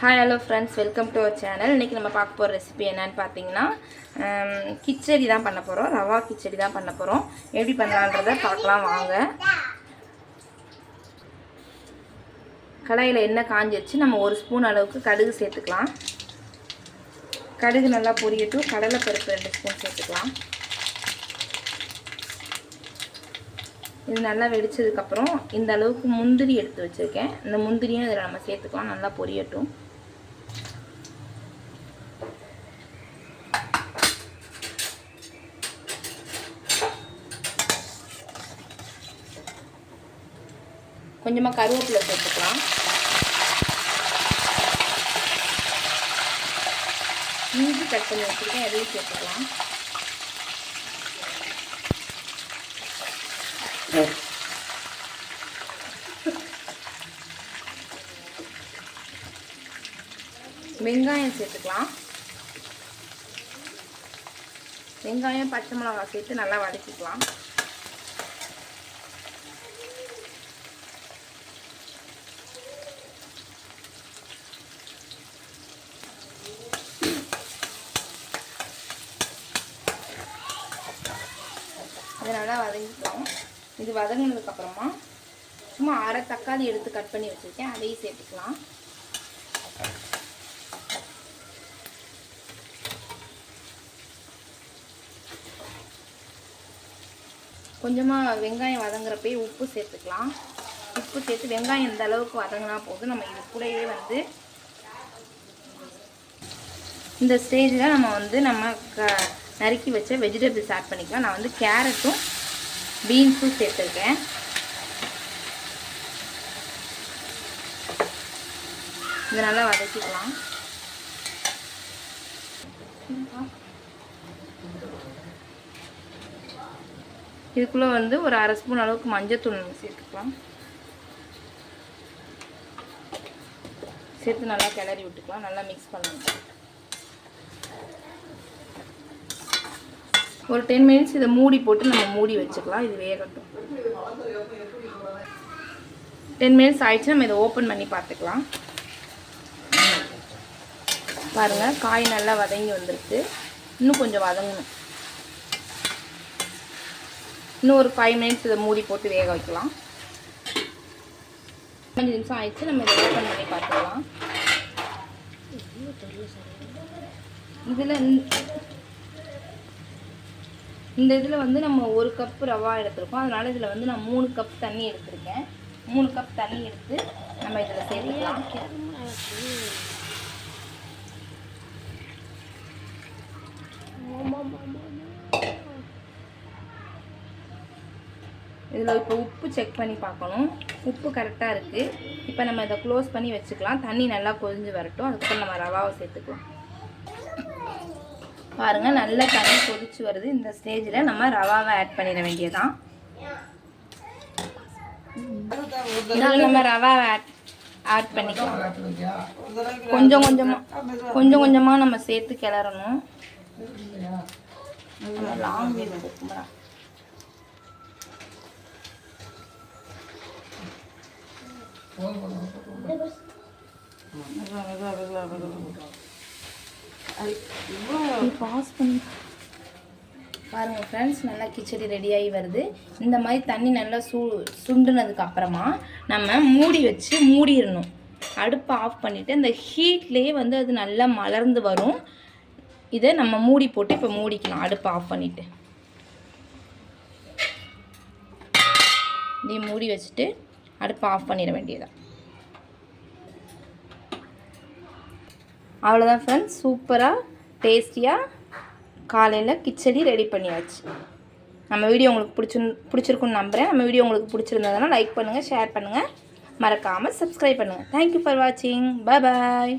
Hi hello friends, welcome to our channel. இன்றைக்கி நம்ம பார்க்க போகிற ரெசிபி என்னன்னு பார்த்தீங்கன்னா கிச்சடி தான் பண்ண போகிறோம். ரவா கிச்சடி தான் பண்ண போகிறோம். எப்படி பண்ணலான்றதை பார்க்கலாம் வாங்க. கடாயில் எண்ணெய் காஞ்சிருச்சு. நம்ம 1 ஸ்பூன் அளவுக்கு கடுகு சேர்த்துக்கலாம். கடுகு நல்லா பொரியட்டும். கடலைப்பருப்பு 2 ஸ்பூன் சேர்த்துக்கலாம். இது நல்லா வெடிச்சதுக்கப்புறம் இந்த அளவுக்கு முந்திரி எடுத்து வச்சுருக்கேன். இந்த முந்திரியும் இதில் நம்ம சேர்த்துக்கலாம். நல்லா பொரியட்டும். கொஞ்சமாக கருவேப்பிலை சேர்த்துக்கலாம். இஞ்சி கட் பண்ணி வச்சுருக்கேன், எதையும் சேர்த்துக்கலாம். வெங்காயம் சேர்த்துக்கலாம். வெங்காயம் பச்சை மிளகாய் சேர்த்து நல்லா வதக்கிக்கலாம். இது நல்லா வதங்கிக்கலாம். இது வதங்கினதுக்கப்புறமா சும்மா அரை தக்காளி எடுத்து கட் பண்ணி வச்சுருக்கேன், அதையும் சேர்த்துக்கலாம். கொஞ்சமாக வெங்காயம் வதங்குறப்பே உப்பு சேர்த்துக்கலாம். உப்பு சேர்த்து வெங்காயம் இந்த அளவுக்கு வதங்கினா போதும். நம்ம இது கூடயே இந்த ஸ்டேஜில் நம்ம நறுக்கி வச்ச வெஜிடபிள்ஸ் ஆட் பண்ணிக்கலாம். நான் கேரட்டும் பீன்ஸும் சேர்த்துருக்கேன். இது நல்லா வதக்கிக்கலாம். இதுக்குள்ளே ஒரு அரை ஸ்பூன் அளவுக்கு மஞ்சத்தூள் சேர்த்துக்கலாம். சேர்த்து நல்லா கிளறி விட்டுக்கலாம். நல்லா மிக்ஸ் பண்ணணும். ஒரு 10 மினிட்ஸ் இதை மூடி போட்டு நம்ம மூடி வச்சுக்கலாம். இது வேகட்டும். 10 மினிட்ஸ் ஆயிடுச்சு. நம்ம இதை ஓப்பன் பண்ணி பார்த்துக்கலாம். பாருங்கள், காய் நல்லா வதங்கி வந்துருக்கு. இன்னும் கொஞ்சம் வதங்கணும். இன்னும் ஒரு 5 மினிட்ஸ் இதை மூடி போட்டு வேக வைக்கலாம். 5 நிமிஷம் ஆயிடுச்சு. நம்ம இதை ஓப்பன் பண்ணி பார்த்துக்கலாம். இதில் நம்ம 1 கப் ரவா எடுத்துருக்கோம். அதனால் இதில் நான் 3 கப் தண்ணி எடுத்துருக்கேன். 3 கப் தண்ணி எடுத்து நம்ம இதில் சேர்த்துக்கலாம். இதில் இப்போ உப்பு செக் பண்ணி பார்க்கணும். உப்பு கரெக்டாக இருக்குது. இப்போ நம்ம இதை க்ளோஸ் பண்ணி வச்சுக்கலாம். தண்ணி நல்லா கொதிஞ்சு வரட்டும். அதுக்கப்புறம் நம்ம ரவாவை சேர்த்துக்கலாம். பாருங்கள், நல்லா தண்ணி கொதிச்சு வருது. இந்த ஸ்டேஜில் நம்ம ரவாவை ஆட் பண்ணிட வேண்டியதான். இதில் நம்ம ரவாவை ஆட் பண்ணிக்கலாம். கொஞ்சம் கொஞ்சமாக நம்ம சேர்த்து கிளறணும். லாங் இருக்குமா பாஸ் பண்ணி பாருங்கள் ஃப்ரெண்ட்ஸ், நல்லா கிச்சடி ரெடியாகி வருது. இந்த மாதிரி தண்ணி நல்லா சுண்டுனதுக்கு அப்புறமா நம்ம மூடி வச்சு மூடிடணும். அடுப்பை ஆஃப் பண்ணிவிட்டு அந்த ஹீட்லேயே அது நல்லா மலர்ந்து வரும். இதை நம்ம மூடி போட்டு இப்போ மூடிக்கலாம். அடுப்பை ஆஃப் பண்ணிவிட்டு இதையும் மூடி வச்சுட்டு அடுப்பை ஆஃப் பண்ணிட வேண்டியதான். அவ்வளோதான் ஃப்ரெண்ட்ஸ், சூப்பராக டேஸ்டியாக காலையில் கிச்சடி ரெடி பண்ணியாச்சு. நம்ம வீடியோ உங்களுக்கு பிடிச்சிருக்குன்னு நம்புகிறேன். நம்ம வீடியோ உங்களுக்கு பிடிச்சிருந்ததுன்னா லைக் பண்ணுங்கள், ஷேர் பண்ணுங்கள், மறக்காமல் சப்ஸ்கிரைப் பண்ணுங்கள். தேங்க்யூ ஃபார் வாட்சிங். பாய்.